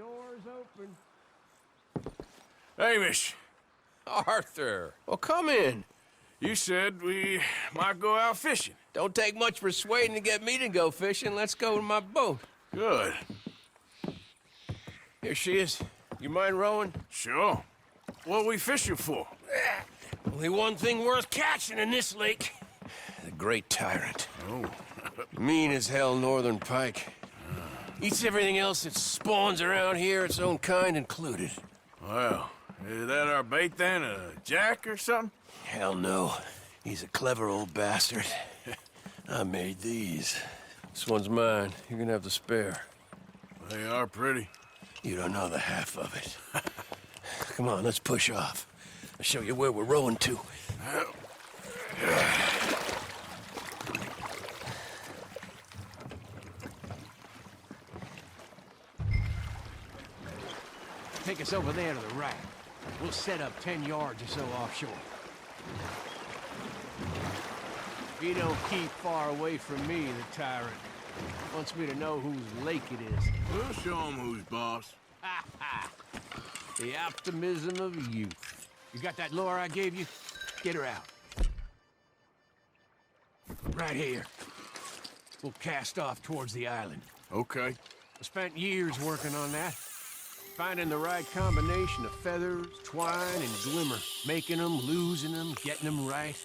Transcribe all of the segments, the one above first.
door's open. Hamish, Arthur, well, come in. you said we might go out fishing. Don't take much persuading to get me to go fishing. Let's go in my boat. Good. Here she is. You mind rowing? Sure. What we fishing for? Only one thing worth catching in this lake. The Great Tyrant. Oh. Mean as hell northern pike. Eats everything else that spawns around here, its own kind included. Well, is that our bait then? A jack or something? Hell no. He's a clever old bastard. I made these. This one's mine. You're gonna have to spare. They are pretty. You don't know the half of it. Come on, let's push off. I'll show you where we're rowing to. Take us over there to the right. We'll set up 10 yards or so offshore. He don't keep far away from me, the tyrant. Wants me to know whose lake it is. We'll show him who's boss. Ha ha! The optimism of youth. You got that lure I gave you? Get her out. Right here. We'll cast off towards the island. Okay. I spent years working on that. Finding the right combination of feathers, twine, and glimmer. Making them, losing them, getting them right.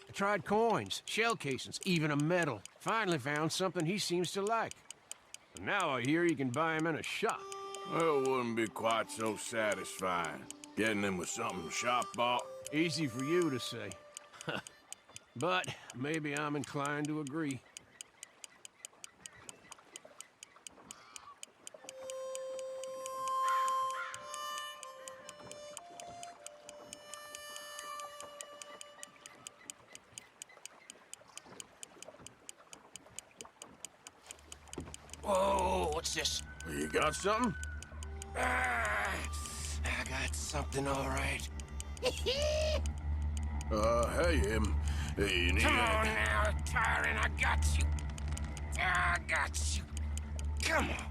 I tried coins, shell casings, even a medal. Finally found something he seems to like. And now I hear you can buy him in a shop. Well, it wouldn't be quite so satisfying. Getting him with something shop bought. Easy for you to say. But maybe I'm inclined to agree. Whoa, what's this? You got something? Ah, I got something, all right. Hey, you need Come on anything? now, tyrant, I got you. I got you. Come on.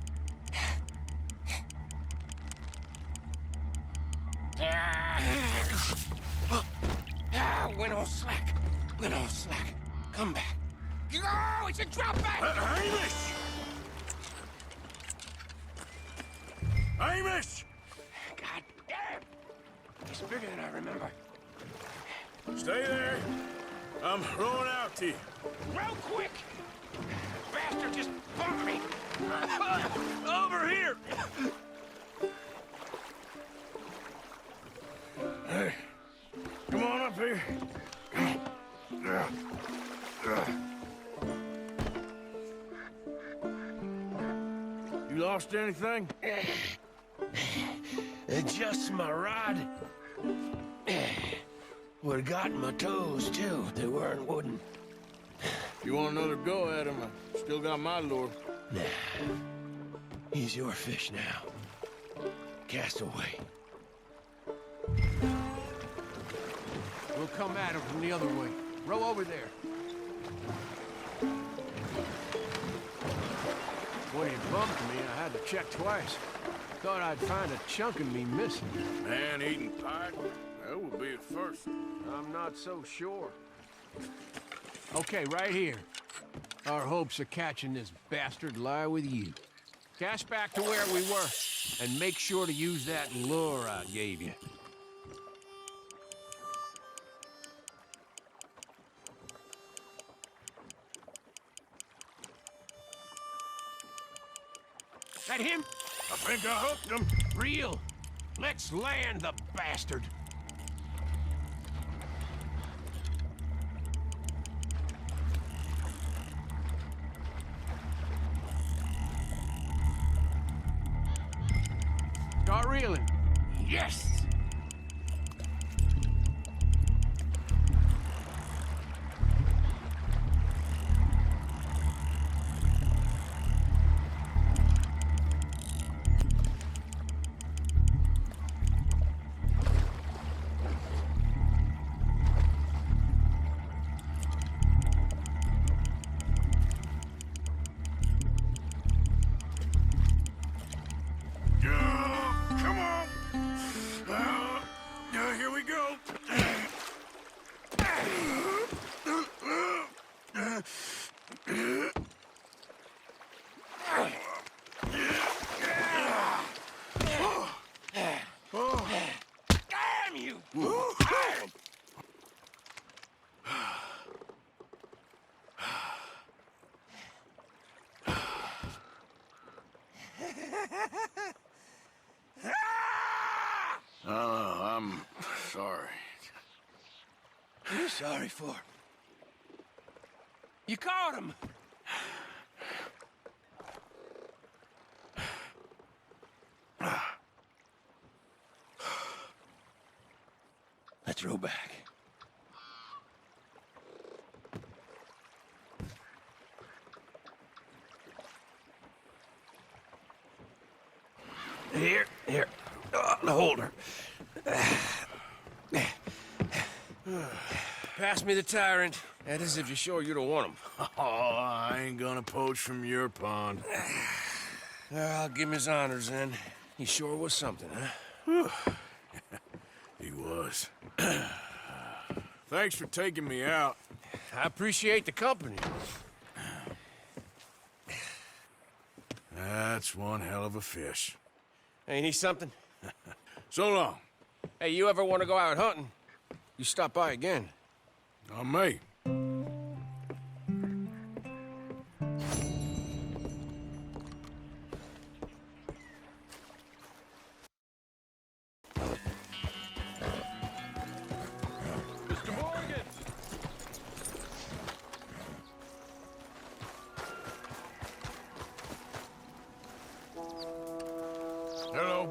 Went on slack. Went on slack. Come back. Oh, it's a drop back! Hamish! Hamish! God damn! He's bigger than I remember. Stay there. I'm rowing out to you. Real quick! Bastard just bumped me! Over here! Hey, come on up here. You lost anything? Just my rod. Would've gotten my toes, too. They weren't wooden. You want another go at him? I still got my lure. Nah. He's your fish now. Cast away. We'll come at him from the other way. Row over there. When he bumped me, I had to check twice. Thought I'd find a chunk of me missing. Man-eating pike? That would be a first. I'm not so sure. Okay, right here. Our hopes of catching this bastard lie with you. Cast back to where we were, and make sure to use that lure I gave you. That him? I think I hooked him. Real. Let's land the bastard. Start reeling. Yes! Yeah. you sorry for? You caught him! Let's row back. Here. The holder. Pass me the tyrant. That is if you're sure you don't want him. Oh, I ain't gonna poach from your pond. I'll give him his honors then. He sure was something, huh? He was. Thanks for taking me out. I appreciate the company. That's one hell of a fish. Ain't he something? So long. Hey, you ever want to go out hunting? You stop by again. On me. Mr. Morgan! Hello.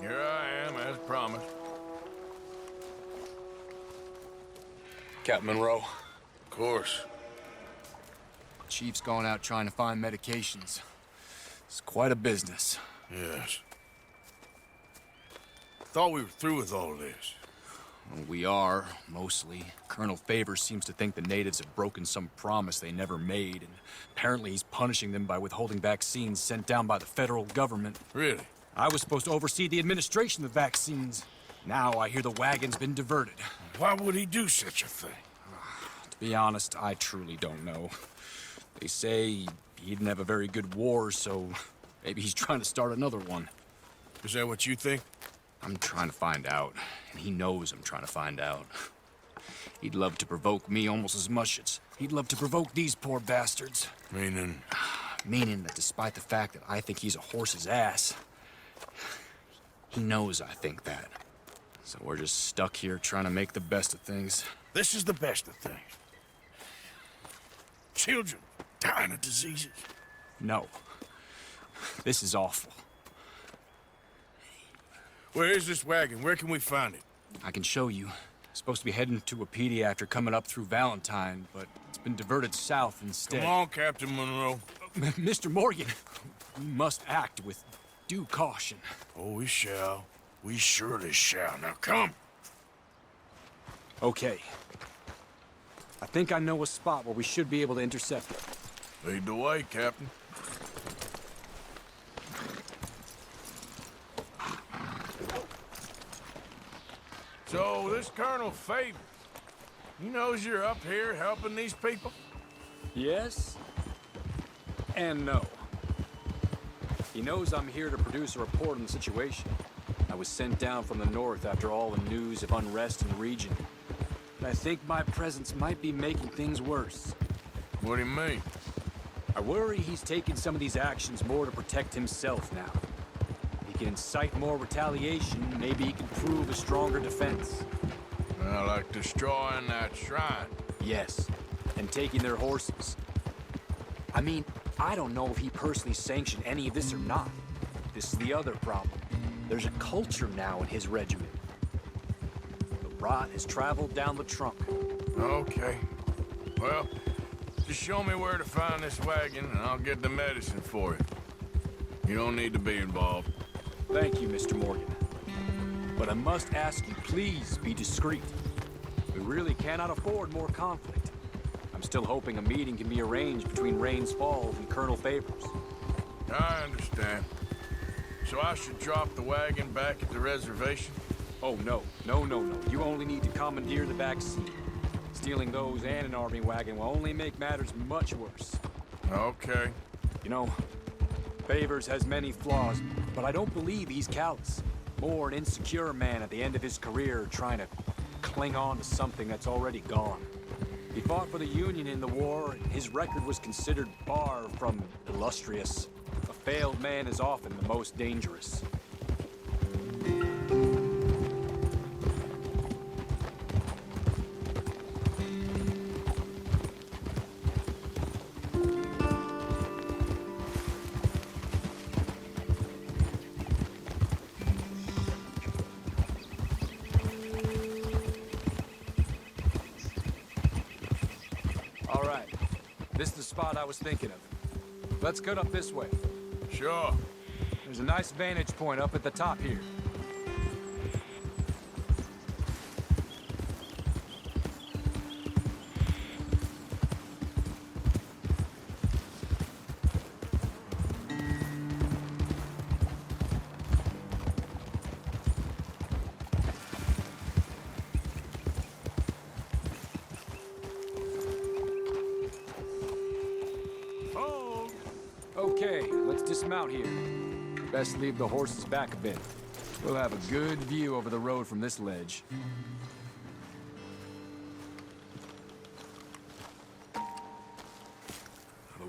Here I am, as promised. Captain Monroe. Of course. Chief's gone out trying to find medications. It's quite a business. Yes. Thought we were through with all this. Well, we are, mostly. Colonel Favors seems to think the natives have broken some promise they never made, and apparently he's punishing them by withholding vaccines sent down by the federal government. Really? I was supposed to oversee the administration of the vaccines. Now I hear the wagon's been diverted. Why would he do such a thing? To be honest, I truly don't know. They say he didn't have a very good war, so maybe he's trying to start another one. Is that what you think? I'm trying to find out, and he knows I'm trying to find out. He'd love to provoke me almost as much as he'd love to provoke these poor bastards. Meaning? Meaning that despite the fact that I think he's a horse's ass, he knows I think that. So we're just stuck here trying to make the best of things. This is the best of things. Children dying of diseases. No. This is awful. Where is this wagon? Where can we find it? I can show you. Supposed to be heading to a pediatric coming up through Valentine, but it's been diverted south instead. Come on, Captain Monroe. Mr. Morgan, we must act with due caution. Oh, we shall. We surely shall. Now, come. Okay. I think I know a spot where we should be able to intercept it. Lead the way, Captain. So, this Colonel Favors, he knows you're up here helping these people? Yes and no. He knows I'm here to produce a report on the situation. I was sent down from the north after all the news of unrest in the region. And I think my presence might be making things worse. What do you mean? I worry he's taking some of these actions more to protect himself now. He can incite more retaliation, maybe he can prove a stronger defense. Like destroying that shrine. Yes, and taking their horses. I mean, I don't know if he personally sanctioned any of this or not. This is the other problem. There's a culture now in his regiment. The rot has traveled down the trunk. Okay. Well, just show me where to find this wagon and I'll get the medicine for it. You don't need to be involved. Thank you, Mr. Morgan. But I must ask you, please be discreet. We really cannot afford more conflict. I'm still hoping a meeting can be arranged between Rains Falls and Colonel Favors. I understand. So I should drop the wagon back at the reservation? Oh, no. No. You only need to commandeer the vaccine. Stealing those and an army wagon will only make matters much worse. Okay. You know, Favors has many flaws, but I don't believe he's callous. More an insecure man at the end of his career trying to cling on to something that's already gone. He fought for the Union in the war, and his record was considered far from illustrious. A failed man is often the most dangerous. All right. This is the spot I was thinking of. Let's cut up this way. Sure. There's a nice vantage point up at the top here. Okay, let's dismount here. Best leave the horses back a bit. We'll have a good view over the road from this ledge. The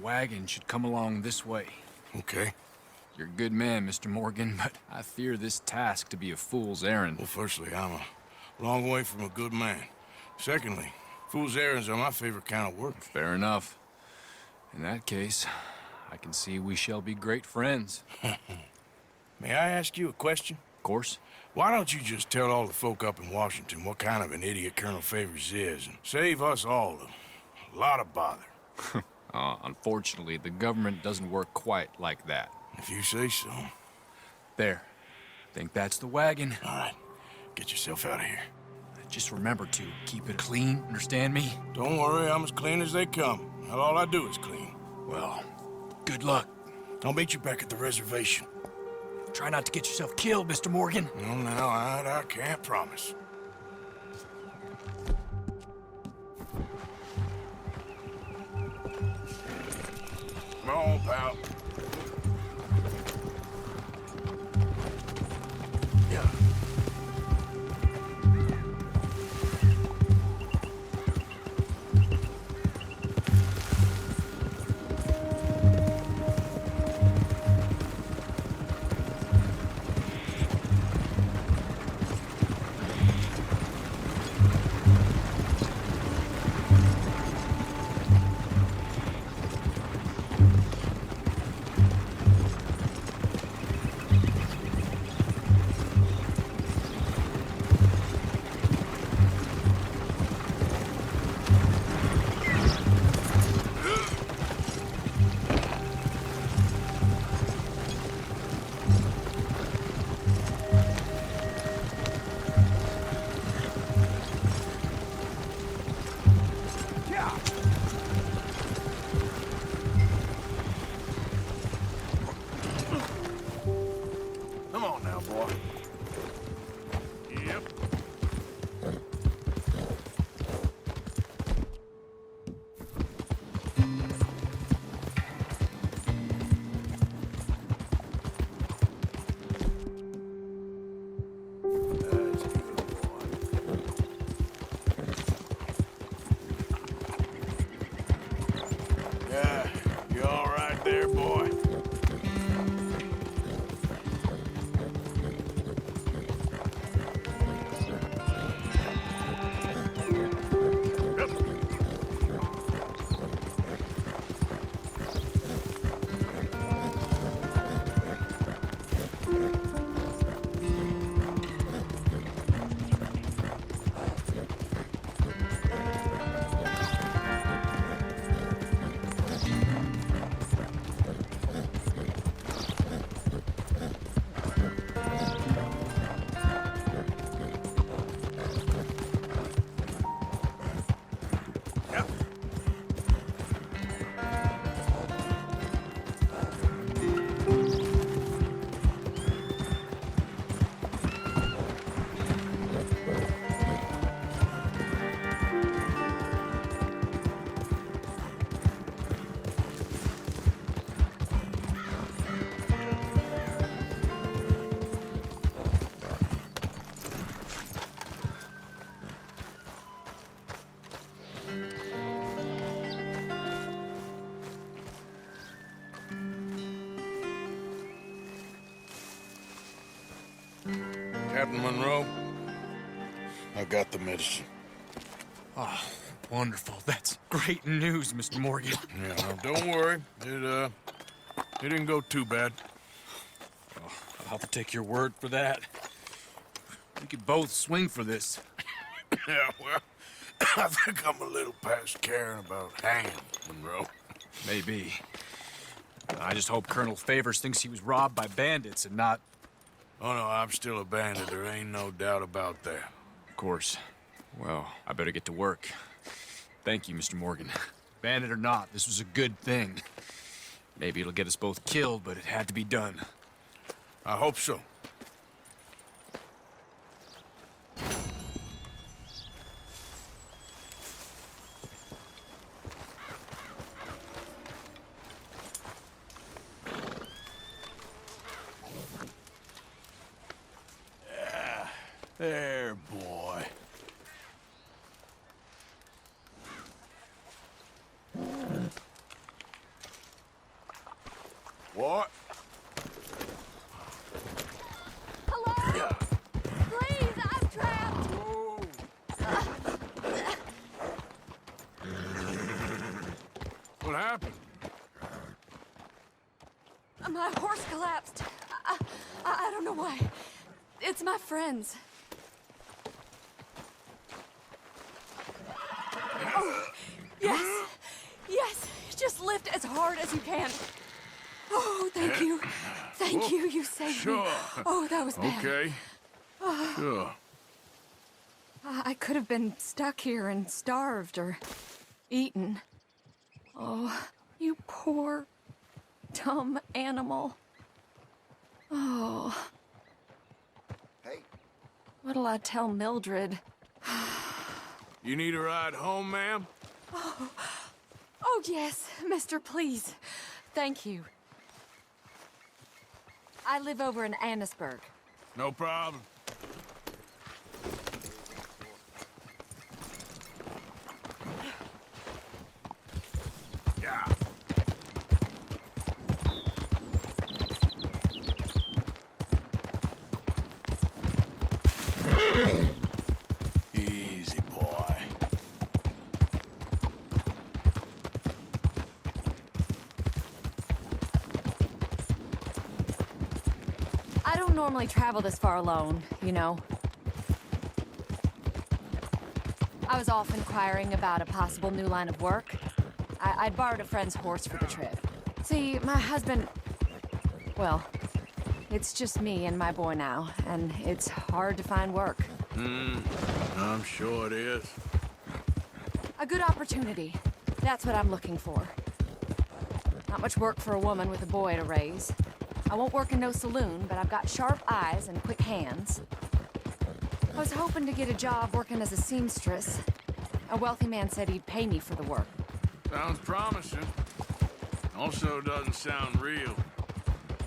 wagon should come along this way. Okay. You're a good man, Mr. Morgan, but I fear this task to be a fool's errand. Well, firstly, I'm a long way from a good man. Secondly, fool's errands are my favorite kind of work. Fair enough. In that case, I can see we shall be great friends. May I ask you a question? Of course. Why don't you just tell all the folk up in Washington what kind of an idiot Colonel Favors is, and save us all a lot of bother? Unfortunately, the government doesn't work quite like that. If you say so. There. Think that's the wagon. All right, get yourself out of here. Just remember to keep it clean, understand me? Don't worry, I'm as clean as they come. Not all I do is clean. Well, good luck. I'll meet you back at the reservation. Try not to get yourself killed, Mr. Morgan. No, now, I can't promise. Come on, pal. Yeah. Come on now, boy. Yep. That's good, boy. Yeah, you all right there, boy? Captain Monroe, I got the medicine. Oh, wonderful. That's great news, Mr. Morgan. Yeah, no, don't worry. It didn't go too bad. Oh, I'll have to take your word for that. We could both swing for this. Yeah, well, I think I'm a little past caring about hanging, Monroe. Maybe. I just hope Colonel Favors thinks he was robbed by bandits and not... Oh, no, I'm still a bandit. There ain't no doubt about that. Of course. Well, I better get to work. Thank you, Mr. Morgan. Bandit or not, this was a good thing. Maybe it'll get us both killed, but it had to be done. I hope so. There, boy. What? Hello? Please, I'm trapped. What happened? My horse collapsed. I don't know why. It's my friends. Oh, yes. Yes. Just lift as hard as you can. Oh, thank you. Thank you. You saved Sure. me. Oh, that was bad. Okay. Sure. I could have been stuck here and starved or eaten. Oh, you poor, dumb animal. Oh. Hey. What'll I tell Mildred? You need a ride home, ma'am? Oh, yes, mister, please. Thank you. I live over in Annisburg. No problem. Yeah. Easy, boy. I don't normally travel this far alone, you know. I was off inquiring about a possible new line of work. I'd borrowed a friend's horse for the trip. See, my husband... Well, it's just me and my boy now, and it's hard to find work. I'm sure it is. A good opportunity. That's what I'm looking for. Not much work for a woman with a boy to raise. I won't work in no saloon, but I've got sharp eyes and quick hands. I was hoping to get a job working as a seamstress. A wealthy man said he'd pay me for the work. Sounds promising. Also doesn't sound real.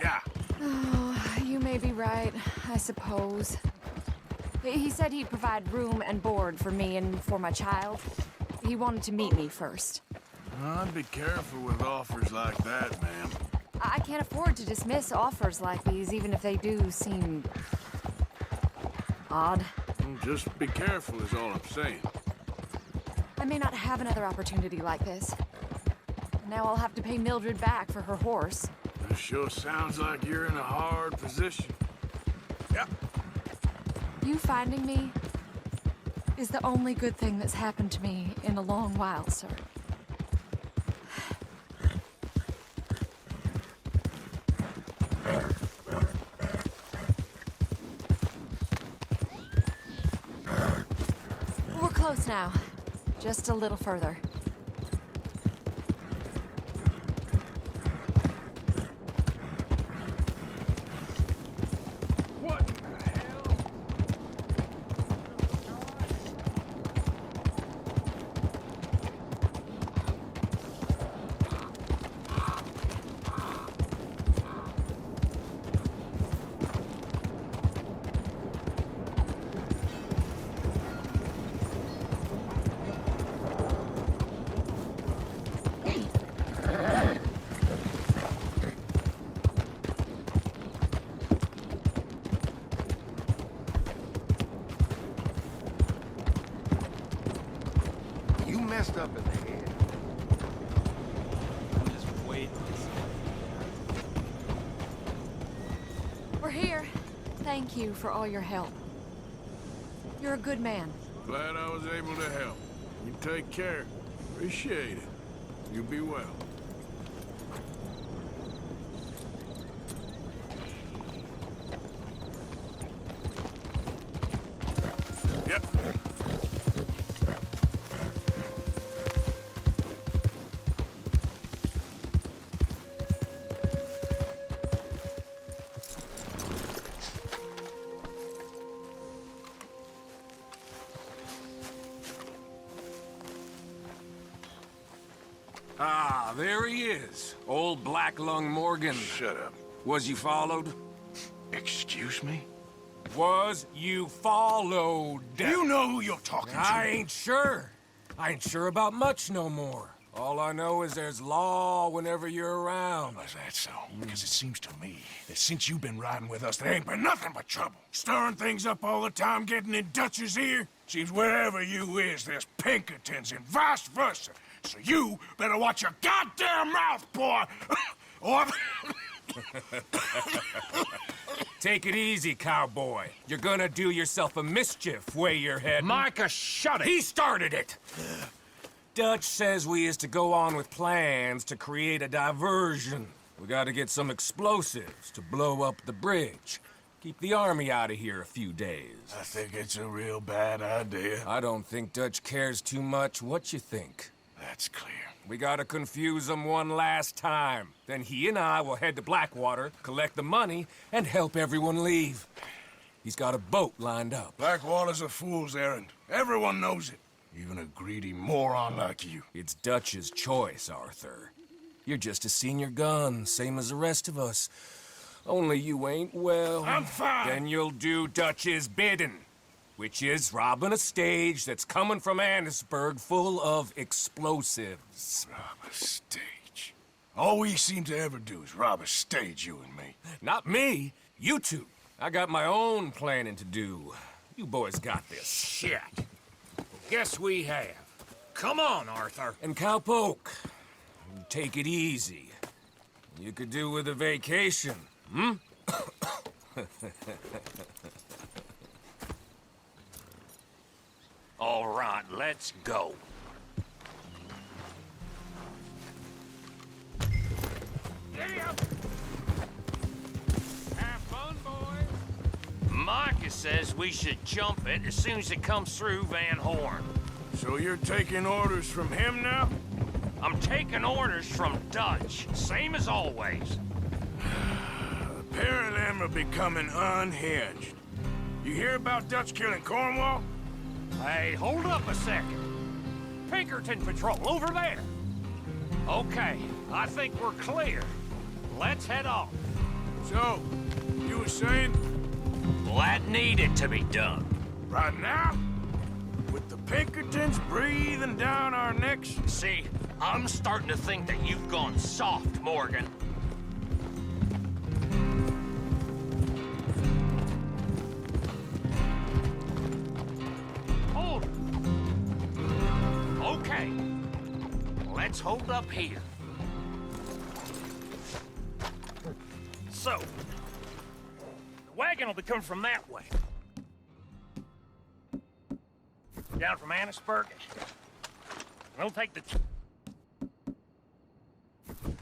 Yeah. Oh, you may be right, I suppose. He said he'd provide room and board for me and for my child. He wanted to meet me first. I'd be careful with offers like that, ma'am. I can't afford to dismiss offers like these, even if they do seem... odd. Just be careful is all I'm saying. I may not have another opportunity like this. Now I'll have to pay Mildred back for her horse. It sure sounds like you're in a hard position. Yeah. You finding me is the only good thing that's happened to me in a long while, sir. We're close now. Just a little further. What the hell? You messed up in the head. Just wait. We're here. Thank you for all your help. You're a good man. Glad I was able to help. You take care. Appreciate it. You be well. Yep. Ah, there he is. Old Black Lung Morgan. Shut up. Was you followed? Excuse me? Was you followed? You know who you're talking to. I ain't sure. I ain't sure about much no more. All I know is there's law whenever you're around. Is that so? Because it seems to me that since you've been riding with us, there ain't been nothing but trouble. Stirring things up all the time, getting in Dutch's ear. Seems wherever you is, there's Pinkertons and vice versa. So you better watch your goddamn mouth, boy! Or... Take it easy, cowboy. You're gonna do yourself a mischief way you're heading. Micah, shut it! He started it! Dutch says we is to go on with plans to create a diversion. We gotta get some explosives to blow up the bridge. Keep the army out of here a few days. I think it's a real bad idea. I don't think Dutch cares too much what you think. That's clear. We gotta confuse him one last time. Then he and I will head to Blackwater, collect the money, and help everyone leave. He's got a boat lined up. Blackwater's a fool's errand. Everyone knows it. Even a greedy moron like you. It's Dutch's choice, Arthur. You're just a senior gun, same as the rest of us. Only you ain't well. I'm fine. Then you'll do Dutch's bidding, which is robbing a stage that's coming from Annesburg full of explosives. Rob a stage. All we seem to ever do is rob a stage, you and me. Not me, you two. I got my own planning to do. You boys got this. Shit. Guess we have. Come on, Arthur. And Cowpoke, take it easy. You could do with a vacation, hmm? All right, let's go. Have fun, boys. Micah says we should jump it as soon as it comes through Van Horn. So you're taking orders from him now? I'm taking orders from Dutch, same as always. The pair of them are becoming unhinged. You hear about Dutch killing Cornwall? Hey, hold up a second. Pinkerton Patrol, over there. Okay, I think we're clear. Let's head off. So, you were saying? Well, that needed to be done. Right now? With the Pinkertons breathing down our necks? See, I'm starting to think that you've gone soft, Morgan. Hold. Okay. Let's hold up here. So, the wagon will be coming from that way. Down from Annesburg. We'll take the...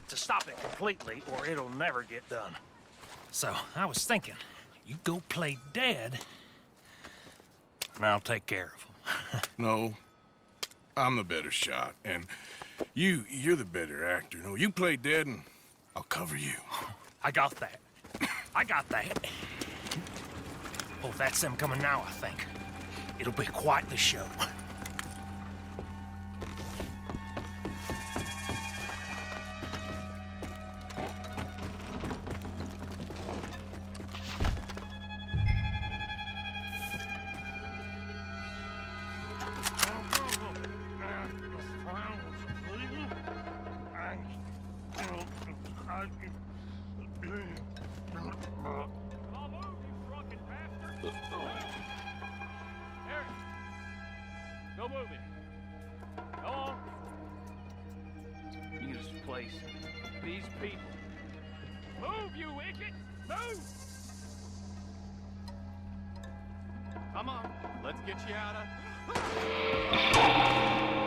to stop it completely, or it'll never get done. So, I was thinking, you go play dead, and I'll take care of him. No. I'm the better shot, and you're the better actor. No, you play dead and I'll cover you. I got that. I got that. Oh, that's them coming now, I think. It'll be quite the show. Go move it. Go on. This place. These people. Move, you wicked! Move! Come on, let's get you out of...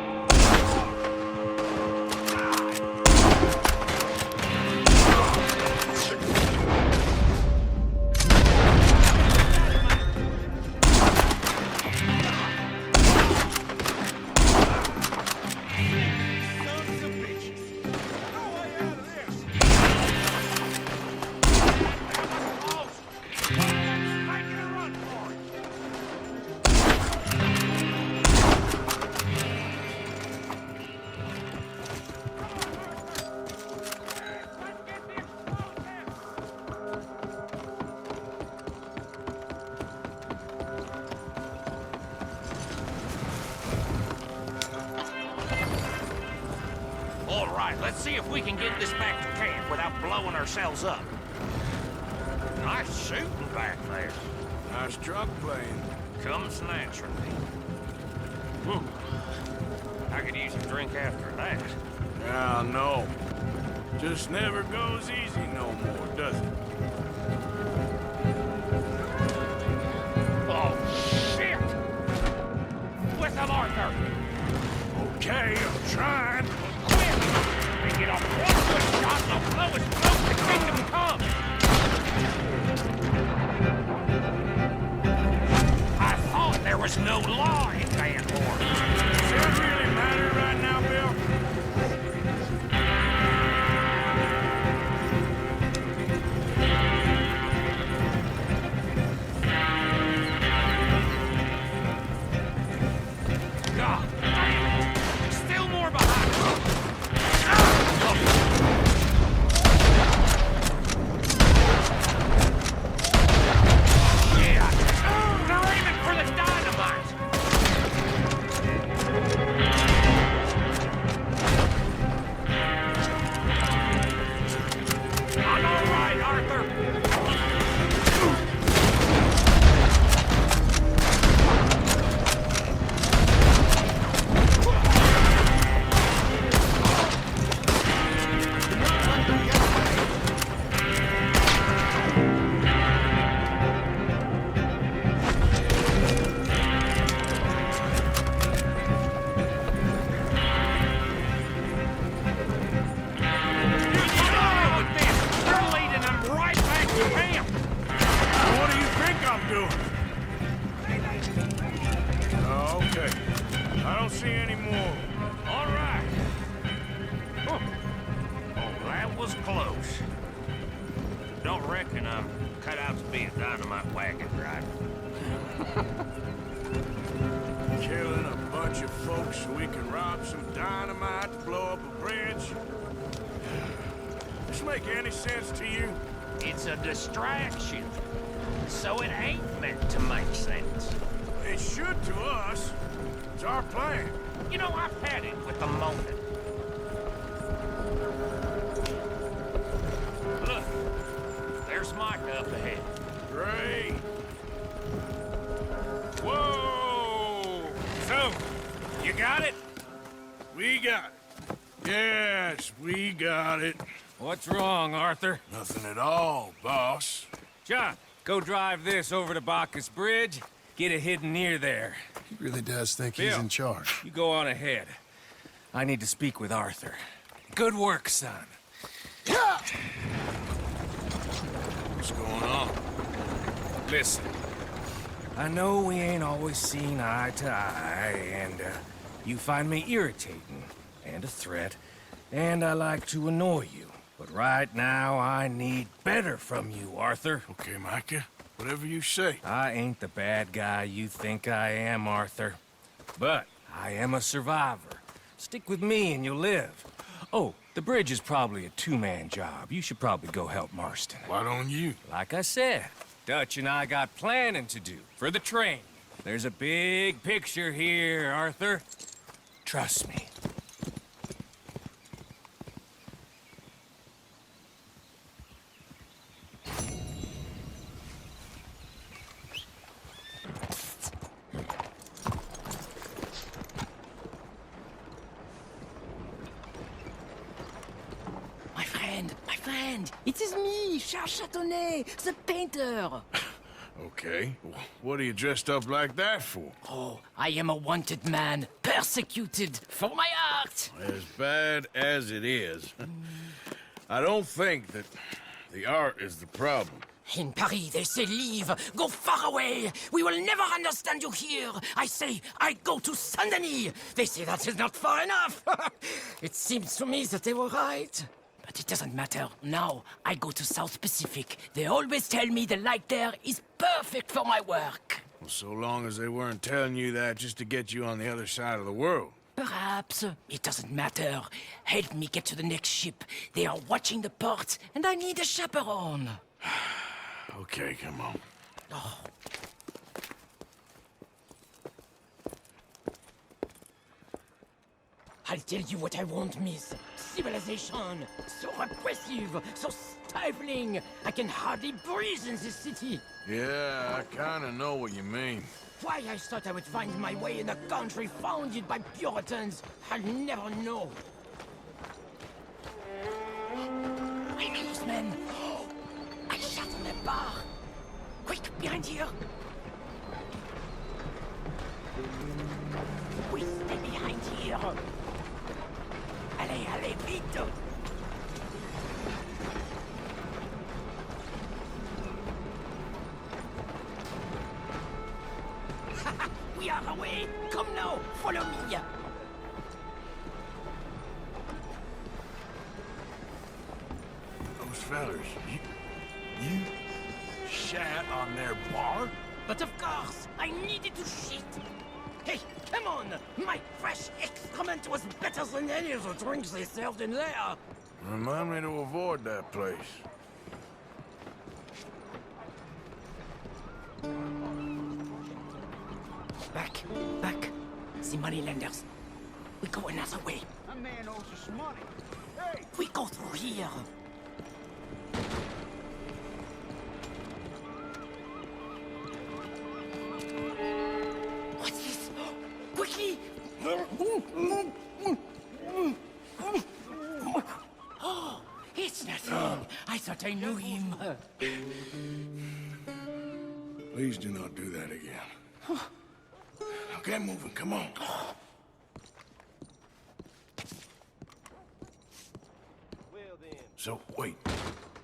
All right, let's see if we can get this back to camp without blowing ourselves up. Nice shooting back there. Nice truck playing. Comes naturally. I could use a drink after that. Yeah, no. Just never goes easy no more, does it? Oh, shit! With them, Arthur! Okay, I'm trying. Quick! They get off one good shot and they'll blow us close to Kingdom Come! I thought there was no law in Van Horn. Does that really matter right now, Bill? God damn it! Still more behind us! Yeah! They're aiming for the dynamite! I'm all right, Arthur! With this, they're leading them right back to camp! What do you think I'm doing? Oh, okay. I don't see any more. All right. Huh. Oh, that was close. Don't reckon I'm cut out to be a dynamite wagon driver. Killing a bunch of folks so we can rob some dynamite to blow up a bridge? This make any sense to you? It's a distraction, so it ain't meant to make sense. It should to us. It's our plan. You know, I've had it with the moment. Look, there's Micah up ahead. Great. Whoa! So, you got it? We got it. Yes, we got it. What's wrong, Arthur? Nothing at all, boss. John, go drive this over to Bacchus Bridge. Get it hidden near there. He really does think Bill. he's in charge. You go on ahead. I need to speak with Arthur. Good work, son. What's going on? Listen, I know we ain't always seen eye to eye, and you find me irritating and a threat, and I like to annoy you. But right now, I need better from you, Arthur. Okay, Micah. Whatever you say. I ain't the bad guy you think I am, Arthur. But I am a survivor. Stick with me and you'll live. Oh, the bridge is probably a two-man job. You should probably go help Marston. Why don't you? Like I said, Dutch and I got planning to do for the train. There's a big picture here, Arthur. Trust me. My friend, it is me, Charles Chatonnet, the painter. Okay. What are you dressed up like that for? Oh, I am a wanted man, persecuted for my art. As bad as it is, I don't think that the art is the problem. In Paris, they say leave, go far away. We will never understand you here. I say, I go to Saint-Denis. They say that is not far enough. It seems to me that they were right. But it doesn't matter. Now, I go to South Pacific. They always tell me the light there is perfect for my work. Well, so long as they weren't telling you that just to get you on the other side of the world. Perhaps. It doesn't matter. Help me get to the next ship. They are watching the port, and I need a chaperone. Okay, come on. Oh. I'll tell you what I want, miss. Civilization. So repressive, so stifling. I can hardly breathe in this city. Yeah, I kinda know what you mean. Why I thought I would find my way in a country founded by Puritans, I'll never know. Englishmen! Oh, I shot on a bar! Quick, behind here! We stay behind here! Allez, allez, vite! We are away! Come now, follow me! Those fellers, you shat on their bar? But of course, I needed to shit! Hey, come on! My fresh excrement was better than any of the drinks they served in there! Remind me to avoid that place. Back, back. The moneylenders. We go another way. That man owes us money. Hey! We go through here. What's this? Quickly! Oh, it's nothing. I thought I knew him. Please do not do that again. Okay, moving, come on. So, wait.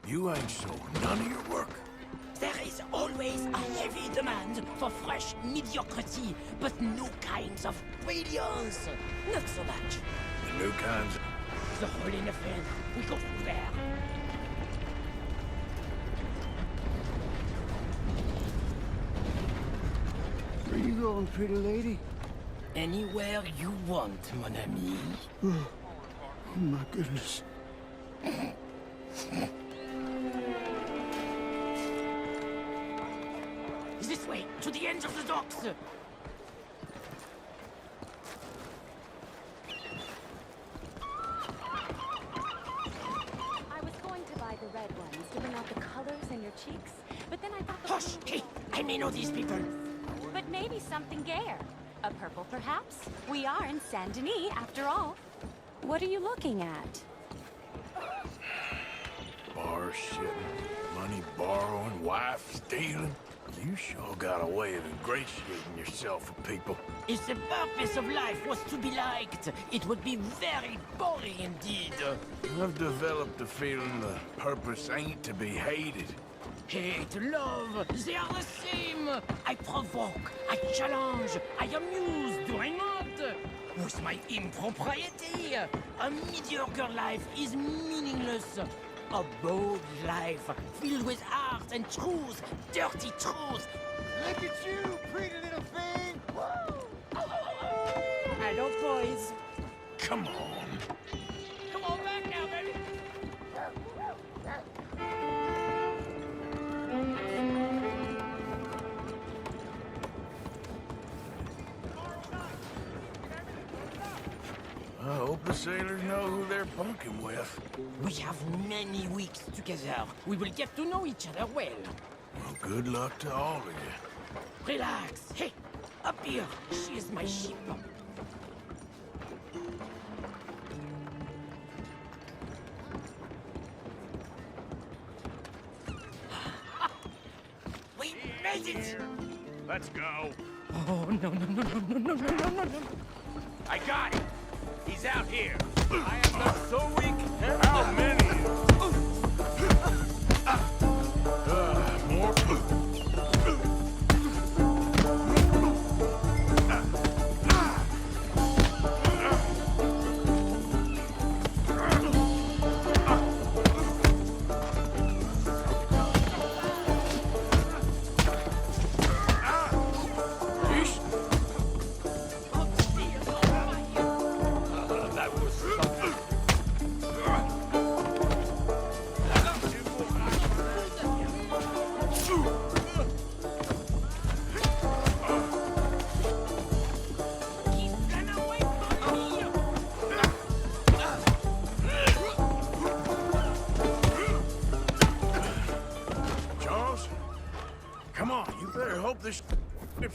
You ain't sold none of your work? There is always a heavy demand for fresh mediocrity, but new kinds of brilliance. Not so much. The new kinds. The hole in the fence. We go through there. Where you going, pretty lady? Anywhere you want, mon ami. Oh, my goodness. This way, to the end of the docks. I was going to buy the red ones to bring out the colors in your cheeks, but then I thought the Hush! Hey, I may know these people. But maybe something gayer. A purple, perhaps? We are in Saint Denis, after all. What are you looking at? Bar shitting, money borrowing, wife stealing. You sure got a way of ingratiating yourself with people. If the purpose of life was to be liked, it would be very boring indeed. I've developed the feeling the purpose ain't to be hated. Hate, love, they are the same. I provoke, I challenge, I amuse, do I not? With my impropriety, a mediocre life is meaningless. A bold life, filled with art and truth, dirty truth. Look at you, pretty little thing! Woo! Hello, boys. Come on. Come on back now, baby. I hope the sailors know who they're bunking with. We have many weeks together. We will get to know each other well. Well, good luck to all of you. Relax. Hey, up here. She is my ship. We made it! Let's go. Oh, no, no, no, no, no, no, no, no, no. I got it. He's out here. I am not so weak. How many? More? Oh, dear, oh, my. That was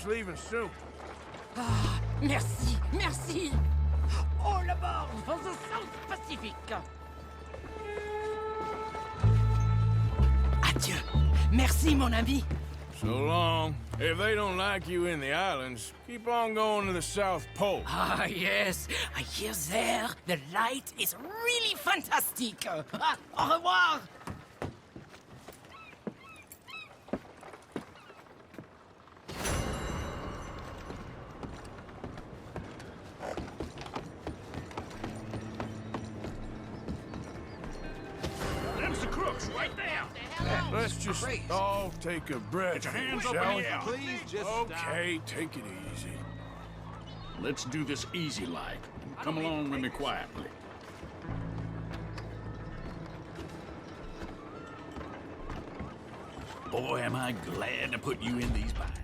ship's leaving soon. Ah, merci, merci. All aboard for the South Pacific. Adieu. Merci, mon ami. So long. If they don't like you in the islands, keep on going to the South Pole. Ah, yes. I hear there the light is really fantastic. Au revoir. Them's the crooks right there. Let's just all take a breath, Get your hands up shall in we? the air. Please just Okay, take it easy. Let's do this easy-like. Come along with me quietly. Boy, am I glad to put you in these binds.